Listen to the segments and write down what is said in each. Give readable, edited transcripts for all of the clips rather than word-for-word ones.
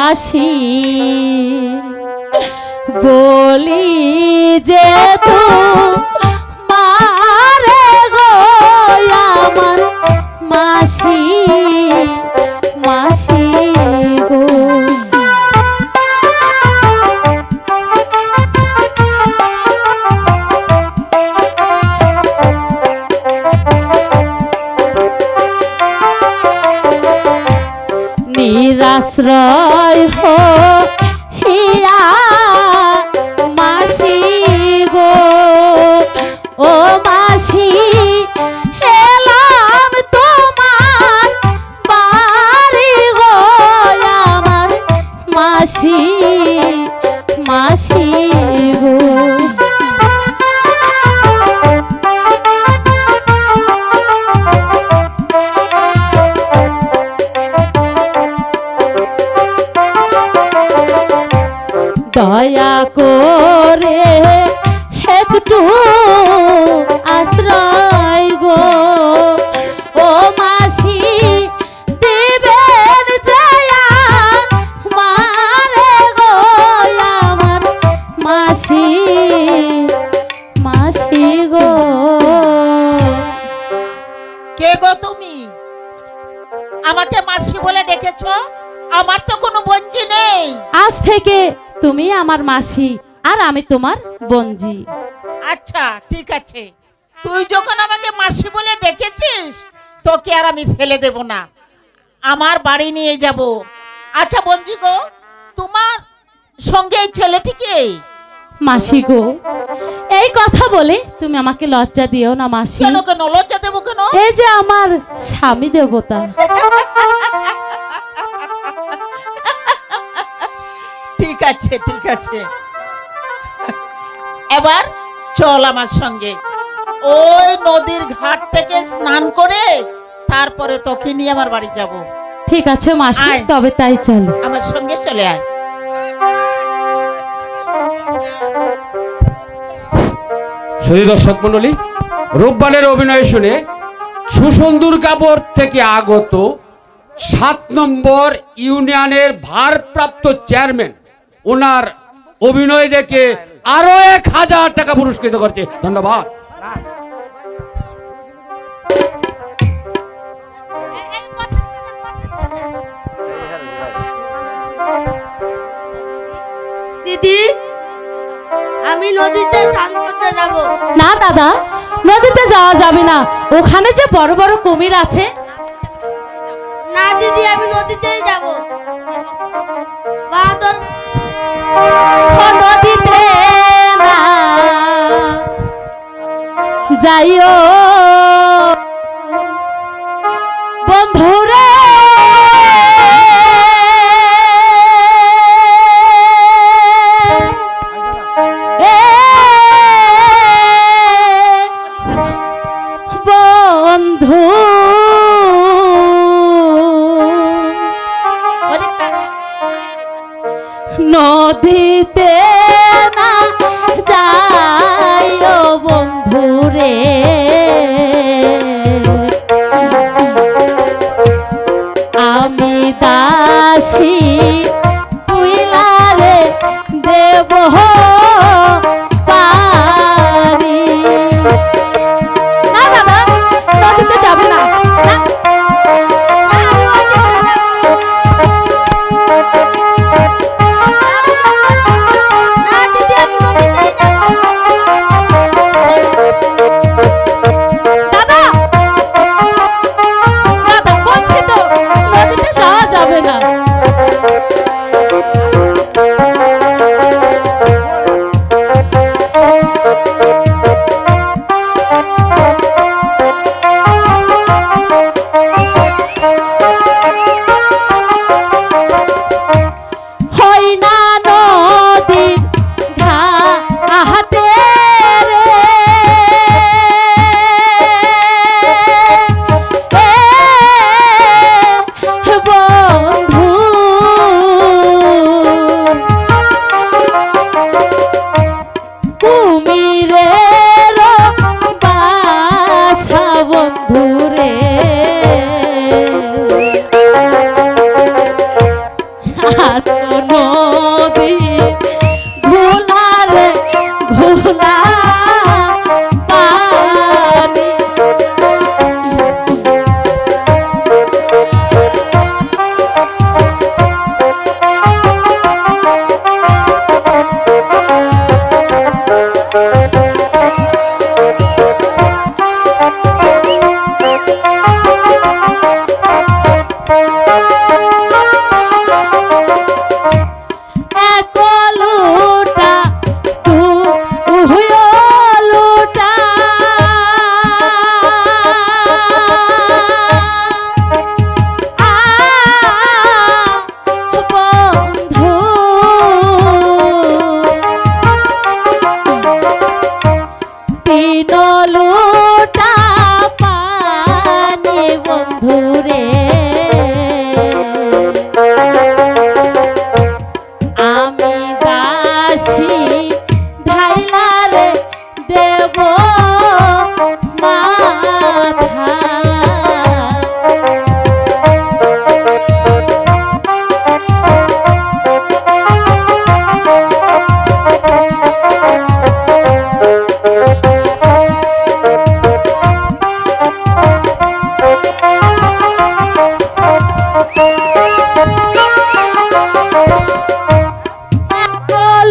মাসি বলি যে তো মারে গো আমার মাসি মাসি গো নিরাশ্রয় হিয়া মাসি গো ও মাসি এলাম তোমার বাড়ি গো আমার মাসি মাসি গো দয়া করে একটু আশ্রয় গো ও মাসি দিবেন জয়া মারে গো আমার মাসি মাসি গো কে গো তুমি আমাকে মাসি বলে ডেকেছো? আমার তো কোনো বঞ্জি নেই। আজ থেকে তুমি আমার মাসি আর আমি তোমার বঞ্জি। আচ্ছা ঠিক আছে, তুই যখন আমাকে মাসি বলে ডেকেছিস তোকে আর আমি ফেলে দেব না, আমার বাড়ি নিয়ে যাব। আচ্ছা বঞ্জি গো, তোমার সঙ্গে এই ছেলেটিকে? মাসি গো এই কথা বলে তুমি আমাকে লজ্জা দিও না মাসি। কেন কেন লজ্জা দেবো কেন? এই যে আমার স্বামী দেবতা। ঠিক আছে ঠিক আছে, এবার চল আমার সঙ্গে, ওই নদীর ঘাট থেকে স্নান করে তারপরে তোকে নিয়ে আমার বাড়ি যাব। ঠিক আছে মাসি, আয়। তবে তাই চলো। আমার সঙ্গে চলে আয়। সুধী দর্শক মন্ডলী, রূপবানের অভিনয় শুনে সুসন্দরপুর থেকে আগত 7 নম্বর ইউনিয়নের ভারপ্রাপ্ত চেয়ারম্যান ওনার অভিনয় দেখে আরো 1000 টাকা পুরস্কৃত করছে। ধন্যবাদ। দিদি, আমি নদীতে স্নান করতে যাব। না দাদা, নদীতে যাওয়া যাবে না, ওখানে যে বড় বড় কুমির আছে। না দিদি, আমি নদীতেই যাব। বাদর নদীতে না যাইও বন্ধুরে, বন্ধু নদীতে না যাইও বন্ধুরে, আমি দাসী তুইলারে দেব পারি। না দাদা, নদীতে যাবে না। না দিদি, আমি নদীতেই যাব।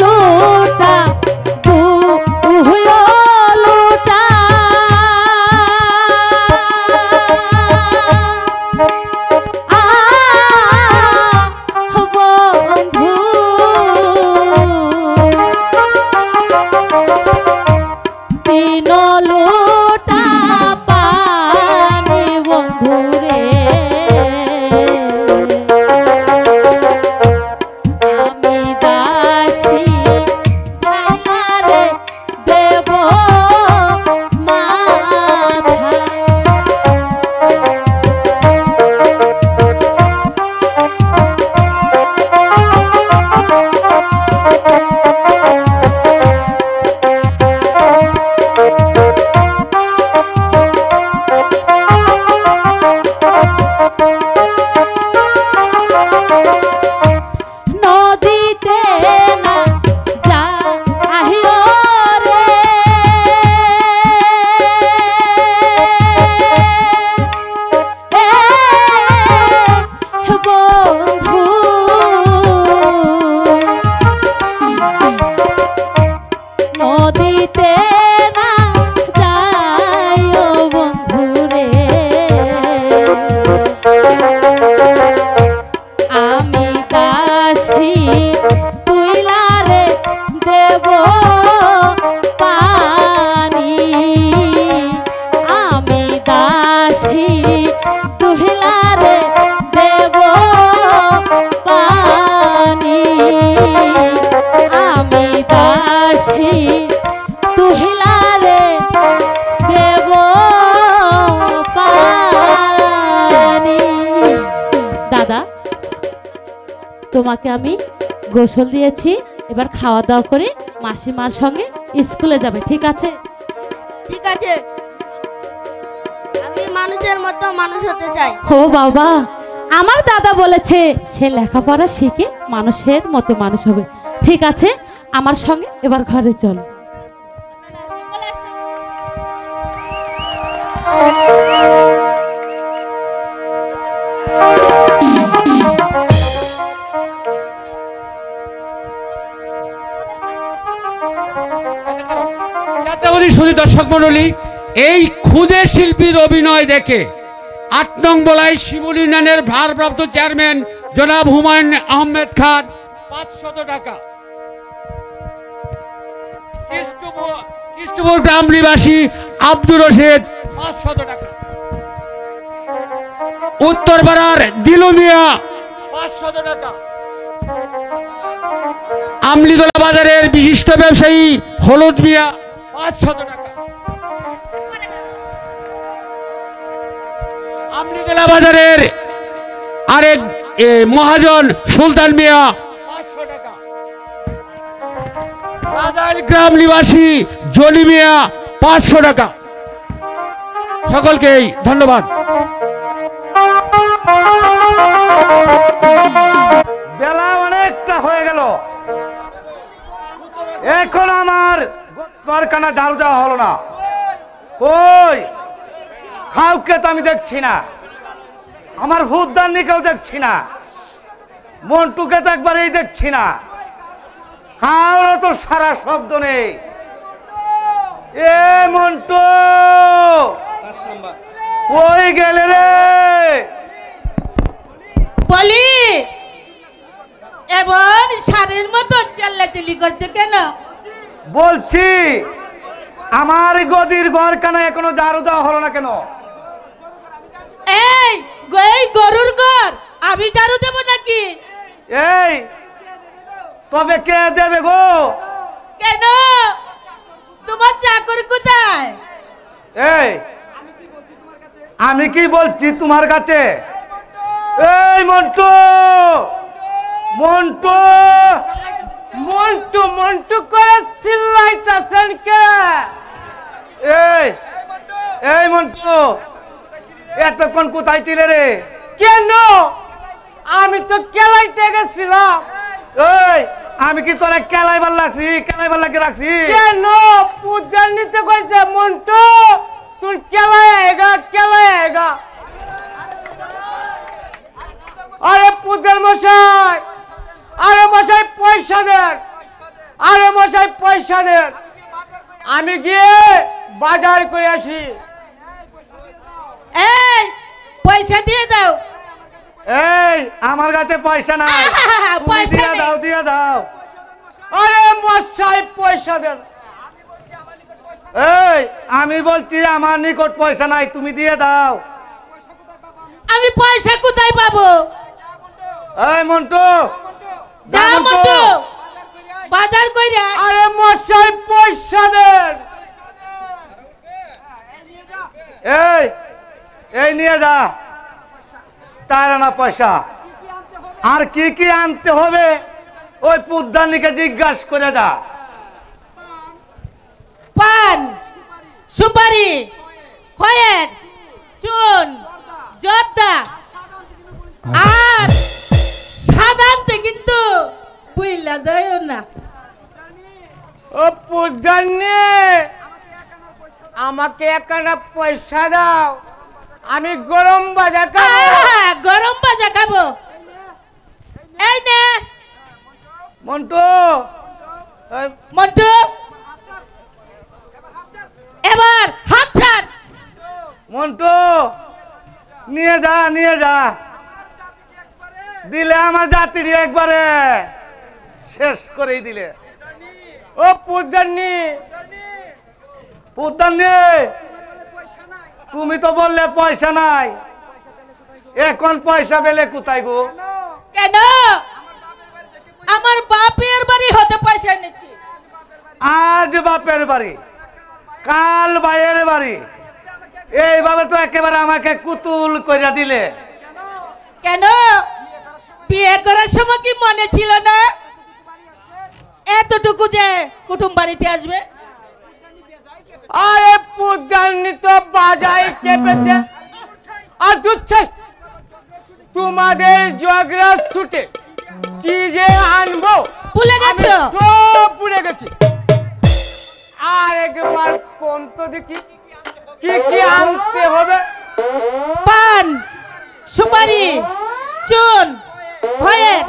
লোটা দুহুয়ো লোটা বন্ধু তিন লোটা পানি বন্ধু রে আমি দাসী তোমারে দেব মাথা নদীতে না যাইও রে বন্ধু নদীতে না যাইও বন্ধু রে আমি দাসী তুইলারে দেব পানি আমি দাসী তুইলারে দেব পানি আমি দাসী তুইলারে দেব পানি দাদা তোমাকে আমি গোসল দিয়েছি, এবার খাওয়া দাওয়া করে মাসিমার সঙ্গে স্কুলে যাবে, ঠিক আছে? ঠিক আছে, আমি মানুষের মতো মানুষ হতে চাই। ও বাবা, আমার দাদা বলেছে সে লেখাপড়া শিখে মানুষের মতো মানুষ হবে। ঠিক আছে, আমার সঙ্গে এবার ঘরে চলো। দর্শক মন্ডলী, এই ক্ষুদে শিল্পীর অভিনয় দেখে ৮ নং বলাই শিমুল ইউনিয়নের ভারপ্রাপ্ত চেয়ারম্যান জনাব হুমায়ুন আহমেদ খান ৫০০ টাকা, কৃষ্ণপুর গ্রাম নিবাসী আব্দুর রশিদ ৫০০ টাকা, উত্তরপাড়ার দিলু মিয়া ৫০০ টাকা, আমলিদোলা বাজারের বিশিষ্ট ব্যবসায়ী হলুদ মিয়া ৫০০ টাকা, আমলিদোলা বাজারের আরেক মহাজন সুলতান মিয়া ৫০০ টাকা, রাজাইল গ্রাম নিবাসী জলি মিয়া ৫০০ টাকা। সকলকেই ধন্যবাদ। বেলা অনেকটা হয়ে গেল, এখন আমার কারখানা ঝাড়ু দেওয়া হলো না। ওই কাউকে তো আমি দেখছি না, আমার ভূত দান্নিকেও দেখছি না, মন্টুকে তো একবারেই দেখছি না, কারো তো সারা শব্দ নেই। এ মন্টু ওই গেলে রে, বলি এমন সারের মতো চেল্লাচিল্লি করছে কেন? বলছি আমার গদির ঘরখানা এখনো ঝাড়ু দেওয়া হলো না কেন? এই গরুর ঘর আমি ঝাড়ু দেবো নাকি? এই তবে কে দেবে গো? কেন? তোমার চাকর কোথায়? এই আমি কি বলছি তোমার কাছে? এই মন্টু মন্টু মন্টু মন্টু করে চিল্লাইতাছেন কে? এই এই মন্টু এতক্ষণ কোথায় ছিলে রে? কেন? আমি তো কেলাইতে গেছিলাম। এই আমি কি তোরা কেলাইবার লাগছি? কেলাইবার লাগে রাখছি কেন? পূজার নিতে কইছে মন্টু, তুই কেলাই আয়েগা কেলাই আয়েগা। পুতের মশাই, আরে মশাই পয়সা দেন, আরে মশাই পয়সা দেন, আমি গিয়ে বাজার করে আসি। এই পয়সা দিয়ে দাও। এই আমার কাছে পয়সা নাই, তুমি পয়সা দিয়ে নেই। দাও, দিয়ে দাও। আরে মশাই পয়সা দেন। এই আমি বলছি আমার নিকট পয়সা নাই, তুমি দিয়ে দাও। আমি পয়সা কোথায় পাবো? এই মন্টু, যা মন্টু, বাজার কইরা। আরে মশাই পয়সা দেন। এই এই নিয়ে যা, তার না পয়সা। আর কি কি আনতে হবে ওই পুদ্দানিকে জিজ্ঞাসা করে যা। পান, সুপারি, খয়ের, চুন, জর্দা আর সাধারণতে কিন্তু বুইলা যায়ও না। ও পুদ্দানি, আমাকে একখানা পয়সা দাও, আমি গরম বাজা খাবো। গরম ভাজা খাবো। এই নে মন্টু, এই মন্টু, এবার হাত ছাড়। মন্টু নিয়ে যা, নিয়ে যা, দিলে আমার জাতির একবারে শেষ করেই দিলে। ও পুদ্দানি, পুদ্দানি, তুমি তো বললে পয়সা নাই, এখন পয়সা পেলে কোথায় গো? কেন? আমার বাপের বাড়ি হতে পয়সা এনেছি। আজ বাপের বাড়ি, কাল ভাইয়ের বাড়ি, এইভাবে তো একেবারে আমাকে কুতুল কইরা দিলে। কেন? বিয়ে করার সময় কি মনে ছিল না এতটুকু যে কুটুম বাড়িতে আসবে? আরে পুদ্দানি তো বাজাই কেঁপেছে। আর দুচ্ছাই তোমাদের জগরা ছুটে কি যে আনবো ভুলে আমি গেছো? সব ভুলে গেছি। আর একবার কোন তো দেখি কি কি আনতে হবে। পান, সুপারি, চুন, খয়ের,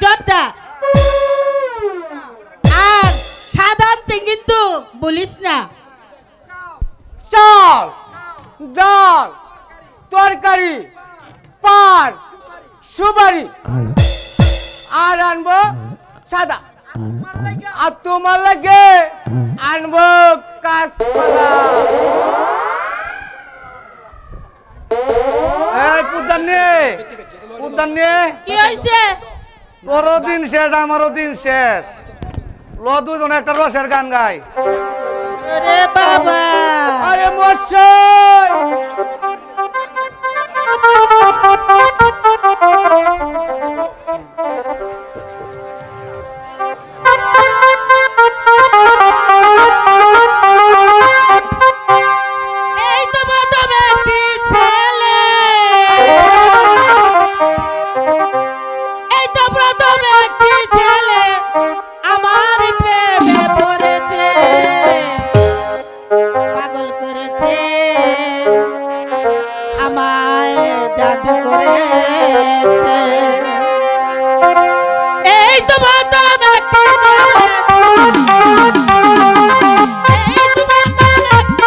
জর্দা আর সাধারণতে কিন্তু বলিস না। চাল, ডাল, তরকারি, পান, সুপারি আর আনবো সাদা। আর তোমার লাগে আনবো কাঁচকলা। এই পুদ্দানি, পুদ্দানি, কি হয়েছে? তোরও দিন শেষ, আমারও দিন শেষ। ল দুজন একটা রসের গান গাই। আরে বাবা, আরে মশাই, এই তো প্রথম একটি ছেলে, এই তো প্রথম একটি ছেলে আমার প্রেমে পড়েছে, পাগল করেছে, আমায় জাদু করেছে। এই তো প্রথম একটি ছেলে, এই তো প্রথম একটি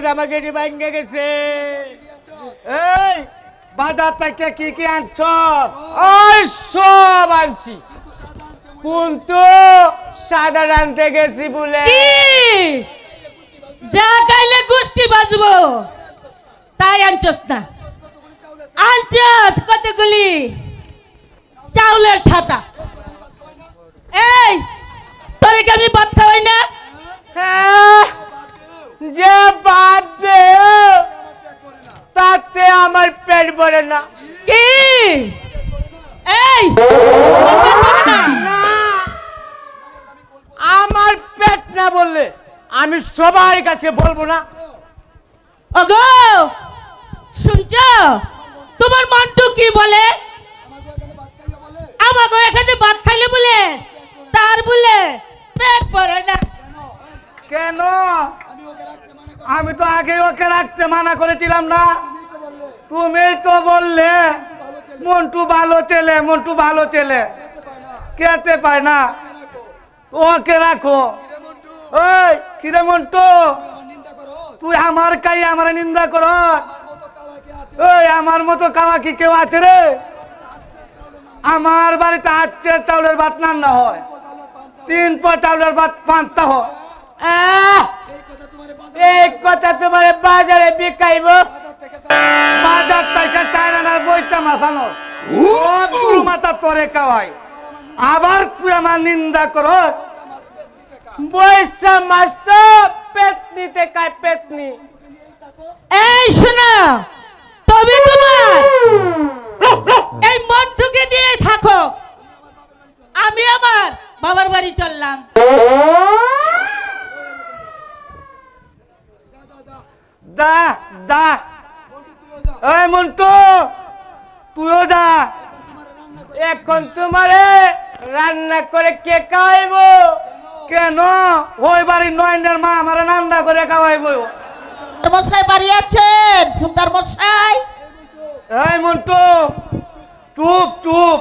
জামা কেটে ভাঙ্গে গেছে। এই বাজার থেকে কি কি আনছ? ওই সব আনছি, কিন্তু সাদা আনতে গেছি বলে। যা গাইলে গোষ্ঠী বাজবো তাই আনছস না, আনছস কতগুলি চাউলের ছাতা। এই তোরে কি আমি ভাত খাওয়াই না? যে বাদ দে, তাতে আমার পেট ভরে না। কি এই আমার পেট না বললে আমি সবার কাছে বলবো না। ওগো শুনছ তোমার মন্টু কি বলে? আমাকে এখানে ভাত খাইলে বলে তার বলে পেট ভরে না। কেন? আমি তো আগে ওকে রাখতে মানা করেছিলাম না? তুমি তো বললে মন্টু ভালো ছেলে, মন্টু ভালো ছেলে, খেতে পায় না, ওকে রাখো। ওই কিরে মন্টু, তুই আমার কাই আমার নিন্দা কর? ওই আমার মতো খাওয়া কি কেউ আছে রে? আমার বাড়িতে 8 চাউলের ভাত রান্না হয়, 3 পা চাউলের ভাত পান্তা হয়। এই কথা তোমার বাজারে বিকাইব? বাজার থেকে চায়নার বইটা মাথানো মাথা তোরে খাওয়াই, আবার তুই আমার নিন্দা কর? বৈশা মাছ তো পেতনিতে খায়, পেতনি। এই শোনো, তুমি তোমার এই মন্টুকে নিয়ে থাকো, আমি আমার বাবার বাড়ি চললাম। দা দা, এই মন্টু তুইও যা। এখন তোমারে রান্না করে কে খাওয়াইব? কেন? ওই বাড়ির নয়নের মা আমারে রান্না করে খাওয়াইব। মশাই বাড়ি আছেন? ফুদার মশাই। এই মন্টু চুপ চুপ,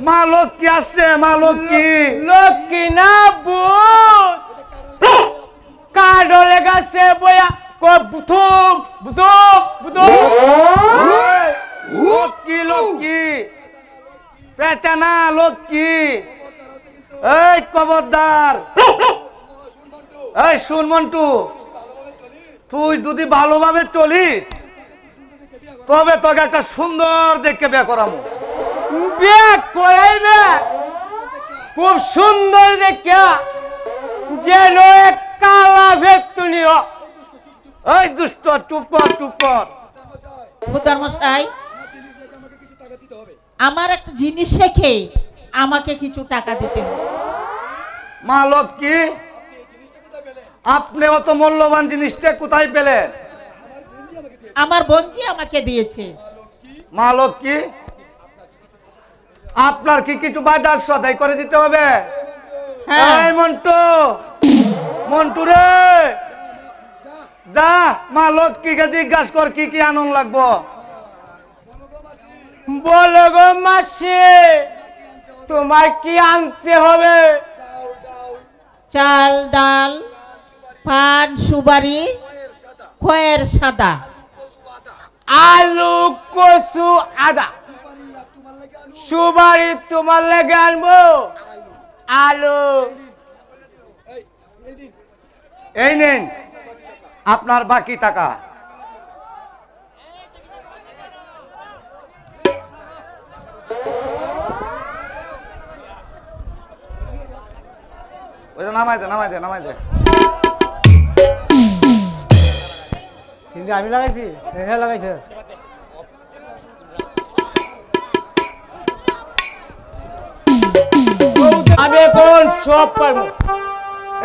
মা লক্ষ্মী আসছে, মা লক্ষ্মী। লক্ষ্মী না ভূত, কাঠলে গাছে বয়া বুথুম বুথুম বুথুম। লক্ষ্মী লক্ষ্মী, পেঁচা না লক্ষ্মী। এই খবরদার, এই শুন মন্টু, তুই যদি ভালোভাবে চলিস তবে তোকে একটা সুন্দর দেখে বিয়ে করাবো। বিয়ে করাইবে? খুব সুন্দর দেখে, যেন এক কালা ভেতুনি। এই দুষ্ট, চুপ কর চুপ কর। ফুদার মশাই, আমার একটা জিনিস শেখে আমাকে কিছু টাকা দিতে হবে। মা লক্ষ্মী, আপনি অত মূল্যবান জিনিসটা কোথায় পেলেন? আমার বোনজি আমাকে দিয়েছে। মা লক্ষ্মী, আপনার কি কিছু বাজার সদাই করে দিতে হবে? হ্যাঁ। এই মন্টু, মন্টু রে, যা মা লক্ষ্মীকে জিজ্ঞাসা কর কি কি আনন্দ লাগবো। বলো গো মাসি, তোমার কি আনতে হবে? চাল ডাল পান সুপারি খয়ের সাদা, আলু কচু আদা। সুপারি তোমার লেগে আনবো, আলু। এই নেন আপনার বাকি টাকা। নামাই দে নামাই দে নামাই দে। কিন্তু আমি লাগাইছি, লাগাইছে। আমি এখন সব পারবো।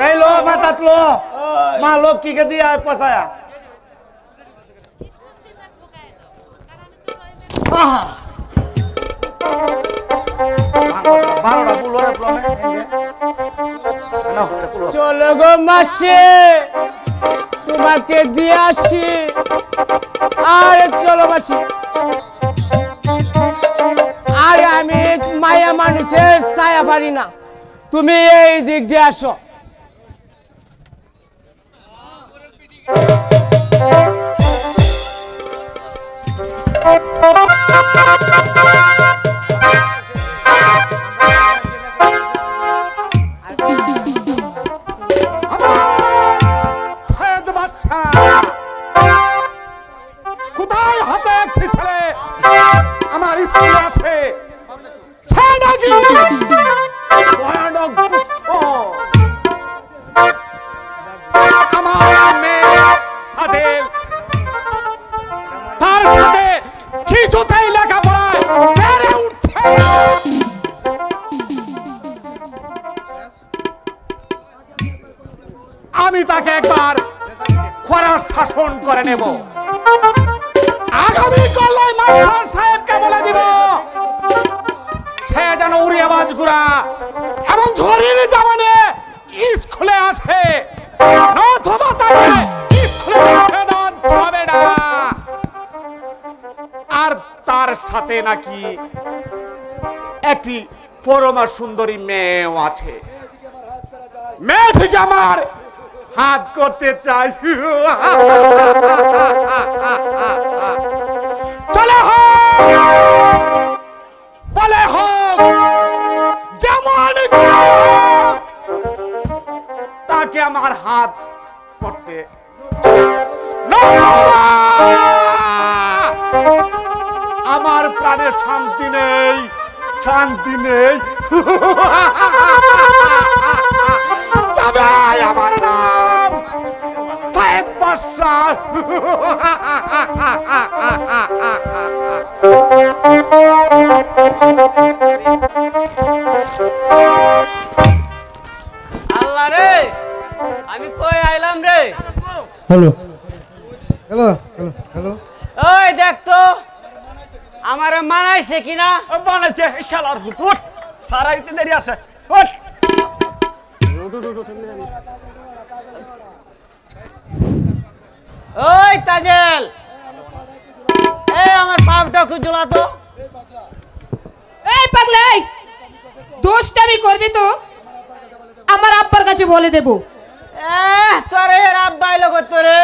এই লো মাথা লো, মা লক্ষ্মীকে দিয়ে পচায়া। চলো গো মাসে, তোমাকে দিয়ে আসি। আরে চলো মাসি, আরে আমি মায়া মানুষের ছায়া পারি না, তুমি এই দিক দিয়ে আসো। স্কুলে আসে সে নাকি ভয়ানক দুষ্ট। আমার মেয়ে ফাজিল তার সাথে কিছুতেই লেখাপড়ায় বেড়ে উঠছে না। আমি তাকে একবার খরা শাসন করে নেব। আগামী কালে মাস্টার সাহেবকে বলে দিব সে যেন উড়িয়াবাজ গুড়া এবং ঝড়ির জামানে স্কুলে আসে, নতুবা তাকে স্কুলে ফেরত হবে না। আর তার সাথে নাকি একটি পরমা সুন্দরী মেয়েও আছে। মেয়েটিকে আমার হাত করতে চাই। চলে হোক বলে হোক যেমন তাকে আমার হাত করতে আমার প্রাণে শান্তি নেই, শান্তি নেই। তবে আমার নাম সাহেব বাদশা। আল্লাহ রে, আমি কই আইলাম রে। হ্যালো হ্যালো হ্যালো হ্যালো, ওই দেখ তো আমার মানাইছে কিনা। বানাইছে শালার হুট সারাইতে দেরি আছে। ওই তাজেল, এই আমার পাপটা একটু জ্বলা তো। এই পাগলা, এই দোষটামি করবি তো আমার আব্বার কাছে বলে দেব। তোরে আব্বা এলো তোরে,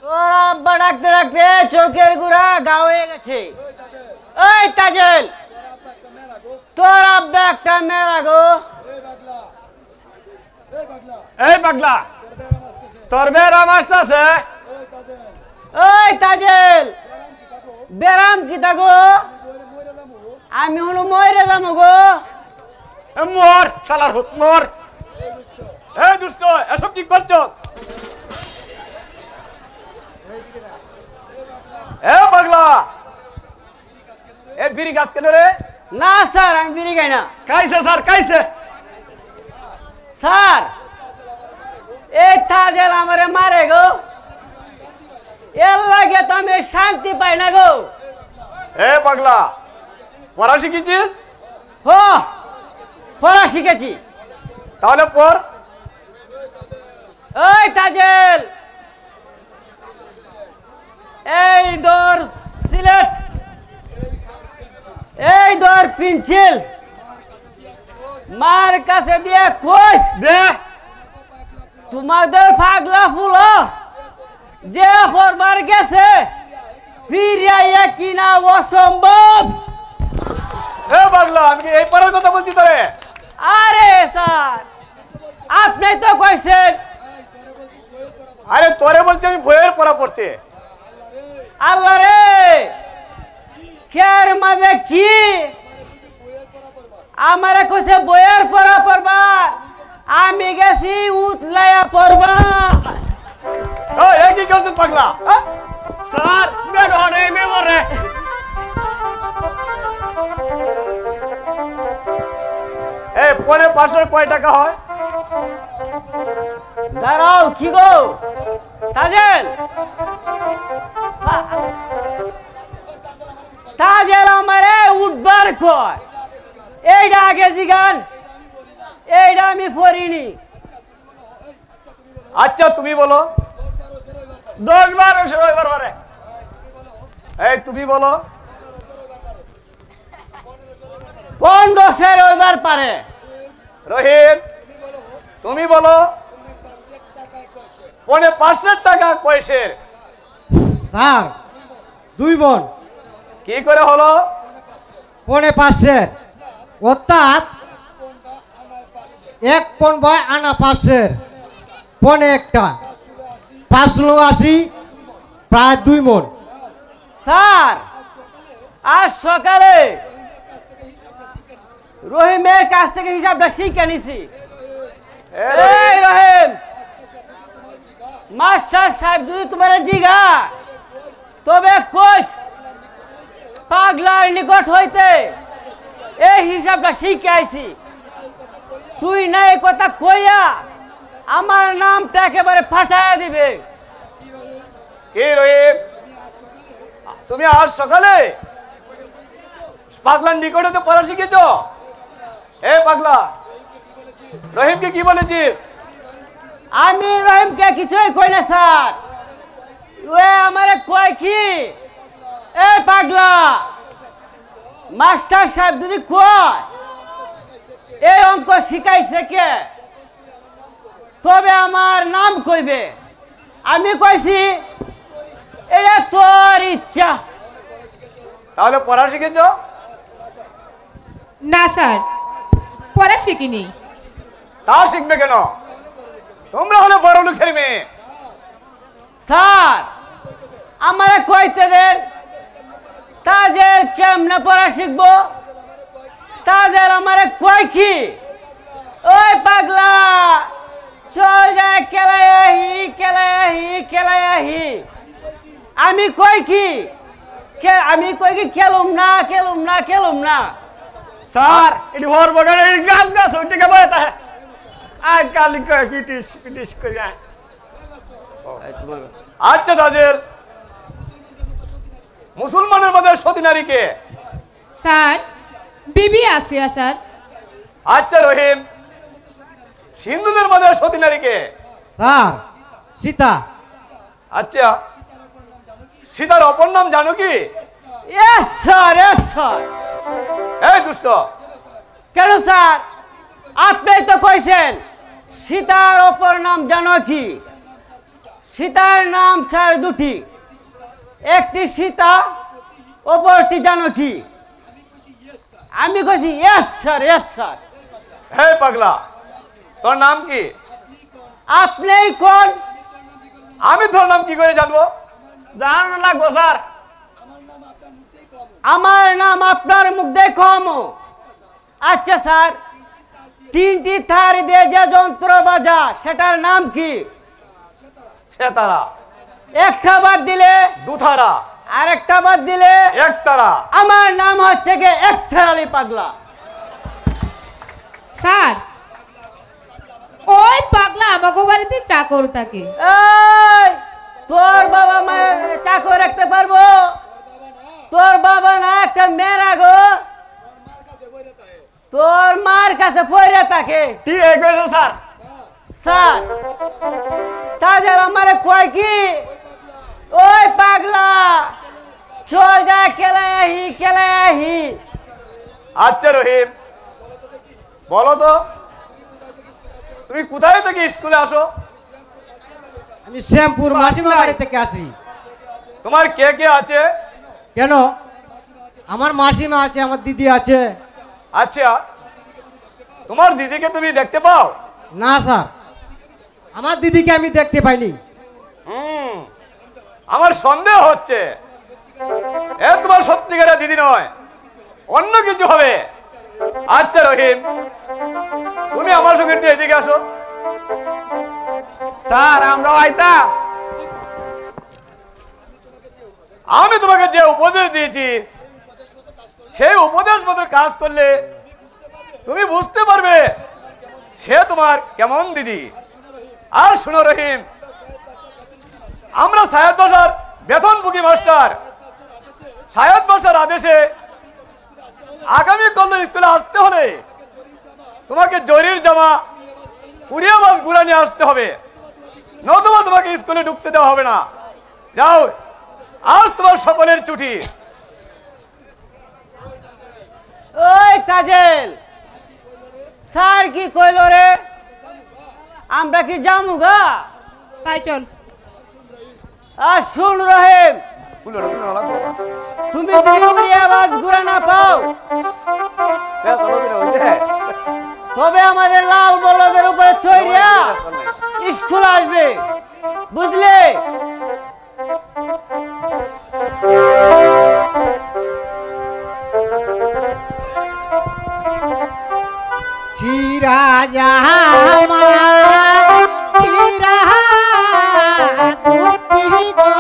তোর আব্বা ডাকতে ডাকতে চোখের গুড়া গা হয়ে গেছে। ওই তাজেল, তোর আব্বা একটা মেয়েরা গো। এই পাগলা, তোর বেড়া মাস্ট আছে। ওই তাজেল, বেরাম কি গো? আমি হলো মরে যাবো গো। মর শালার হুট মর। এই দুষ্ট, এসব কি করছো? এ পাগলা, এ বিড়ি গাছ কেন রে? না স্যার, আমি বিড়ি খাই না। কাইছে স্যার, কাইছে। স্যার, এই তাজেল আমারে মারে গো, এর লাগে তো আমি শান্তি পাই না গো। এ পাগলা, পড়া শিখেছিস? হো, পড়া শিখেছি। তাহলে পড়। ওই তাজেল, এই ধর সিলেট, এই ধর পেন্সিল, মার কাছে দিয়ে কইস দে। তোমাদের পাগলা ফুলো যে পড়বার গেছে ফিরিয়া কিনা অসম্ভব। এ পাগলা, আমি কি এই পড়ার কথা বলছি তোরে? আরে স্যার, আপনি তো কইছেন। আরে তোরে বলছি আমি বইয়ের পড়া পড়তে। আল্লাহ রে, কের মাঝে কি আমারে কইছে বইয়ের পড়া পড়বা, আমি গেছি উতলাইয়া পড়বা। এই কি করছিস পাগলা? স্যার মেমরে মেমরে। এই পরে 500 কয় টাকা হয়? দাঁড়াও, কি গো তাজেল? তাজেল আমারে উঠবার কয়, এইটা আগে জিগান, এইটা আমি পড়িনি। আচ্ছা তুমি বলো। 10-12 রবিবার বারে। এই তুমি বলো। 1500 রবিবার পারে। রহিম তুমি বলো। 500 টাকা কয়সের? স্যার 2 মণ। কি করে হলো? 500 অর্থাৎ 1 পণ বয় আনা 500 পণে একটা 580 প্রায় 2 মণ। স্যার আজ সকালে রহিমের কাছ থেকে হিসাবটা শিখে নিছি। এই রহিম, মাস্টার সাহেব যদি তোমার জিগা তবে কোষ পাগলার নিকট হইতে এই হিসাবটা শিখে আইছি। তুই না এই কথা কইয়া আমার নামটা একেবারে ফাটাইয়া দিবে। কি রহিম, তুমি আজ সকালে পাগলার নিকটে তো পড়া শিখেছ? এ পাগলা, রহিমকে কি বলেছিস? আমি রহিমকে কিছুই কই না স্যার। ওই আমারে কয় কি, এই পাগলা মাস্টার সাহেব যদি কয় এই অঙ্ক শিখাইছে কে, তবে আমার নাম কইবে। আমি কইছি এটা তোর ইচ্ছা। তাহলে পড়া শিখেছ? না স্যার, পড়া শিখিনি। তা শিখবে কেন? তোমরা হলে বড় লোকের মেয়ে। স্যার আমারে কইতে দেন, তাজেল কেমনে পড়া শিখবো? তাজেল আমারে কয় কি, ওই পাগলা চল যায় খেলায় আহি, খেলায় আহি, খেলায় আহি। আমি কই কি, আমি কই কি খেলুম না, খেলুম না, খেলুম না। স্যার এটি হর বগারে গাছ গাছ ওইটা কে বলে তা আর কালি কয় পিটিস পিটিস করে যায়। আচ্ছা তাদের মুসলমানের মধ্যে সতী নারীকে? স্যার বিবি আসিয়া স্যার। আচ্ছা রহিম, হিন্দুদের মধ্যে সতী নারীকে? স্যার সীতা। আচ্ছা সীতার অপর নাম জানো কি? S sir, S sir. এই দুষ্ট, কেন স্যার? আপনি তো কইছেন সীতার অপর নাম জানো কি? সীতার নাম স্যার দুটি, একটি সীতা, অপরটি জানো কি? আমি কইছি এস স্যার, এস স্যার। হে পাগলা, তোর নাম কি? আপনিই কোন? আমি তোর নাম কি করে জানবো? জানানো লাগবো স্যার। আমার নাম আপনার মুখ দেখম। আচ্ছা স্যার, তিনটি থার দিয়ে যে যন্ত্র বাজা সেটার নাম কি? সেতারা। একটা বাদ দিলে? দুথারা। আর একটা বাদ দিলে? একতারা। আমার নাম হচ্ছে গে একথারালি পাগলা। স্যার ওই পাগলা আমাকে বাড়িতে চাকর থাকে। এই তোর বাবা মায়ের চাকর রাখতে পারবো? তোর বাবা না একটা মেয়েরা গো, তোর মার কাছে পড়ে থাকে। ঠিক আছে স্যার। স্যার তাদের আমারে কয় কি, ওই পাগলা চল যা খেলায় আহি, খেলায় আহি। আচ্ছা রহিম, বলো তো তুমি কোথায় থেকে স্কুলে আসো? আমি শ্যামপুর মাসিমা বাড়ি থেকে আসি। তোমার কে কে আছে? কেন? আমার মাসিমা আছে, আমার দিদি আছে। আচ্ছা তোমার দিদিকে তুমি দেখতে পাও? না স্যার, আমার দিদিকে আমি দেখতে পাইনি। আমার সন্দেহ হচ্ছে এ তোমার সত্যিকারের দিদি নয়, অন্য কিছু হবে। আচ্ছা রহিম, তুমি আমার সঙ্গে একটু এদিকে আসো। স্যার আমরা আইতা, আমি তোমাকে যে উপদেশ দিয়েছি সেই উপদেশ মতো কাজ করলে তুমি বুঝতে পারবে সে তোমার কেমন দিদি। আর শোনো রহিম, আমরা সায়াদ বাসার বেতনভোগী মাস্টার, সায়াদ বাসার আদেশে আগামী কাল স্কুলে আসতে হলে তোমাকে জরির জামা, কুড়িয়া মাছ গুড়া নিয়ে আসতে হবে, নতুবা তোমাকে স্কুলে ঢুকতে দেওয়া হবে না। যাও, আজ তোমার সকলের ছুটি। ওই কাজেল, স্যার কি কইল রে? আমরা কি যামু গা? তাই চল। আর শুন রহিম, তুমি যদি আওয়াজ ঘুরে না পাও তবে আমাদের লাল বলদের উপরে চড়িয়া স্কুল আসবে, বুঝলে? জামা চিরা দুটি গো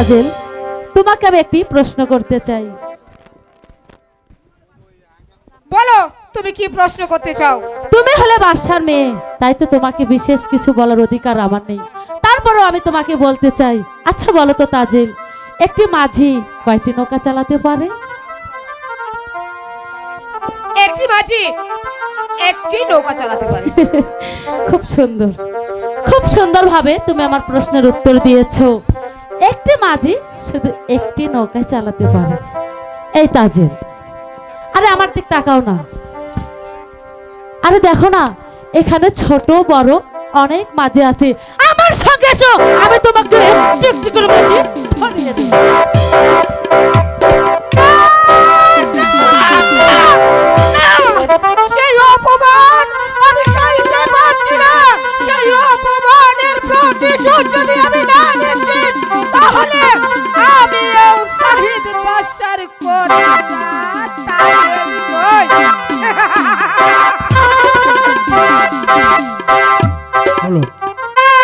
তাজেল, তোমাকে আমি একটি প্রশ্ন করতে চাই। বলো তুমি কি প্রশ্ন করতে চাও? তুমি হলে বাদশার মেয়ে, তাই তো তোমাকে বিশেষ কিছু বলার অধিকার আমার নেই। তারপরেও আমি তোমাকে বলতে চাই, আচ্ছা বলো তো তাজেল, একটি মাঝি কয়টি নৌকা চালাতে পারে? একটি মাঝি একটি নৌকা চালাতে পারে। খুব সুন্দর, খুব সুন্দরভাবে তুমি আমার প্রশ্নের উত্তর দিয়েছো। একটি মাঝি শুধু একটি নৌকা চালাতে পারে। এই তাজেল, আরে আমার দিক তাকাও না, আরে দেখো না, এখানে ছোট বড় অনেক মাঝি আছে। আমার সঙ্গে এসো, আমি তোমাকে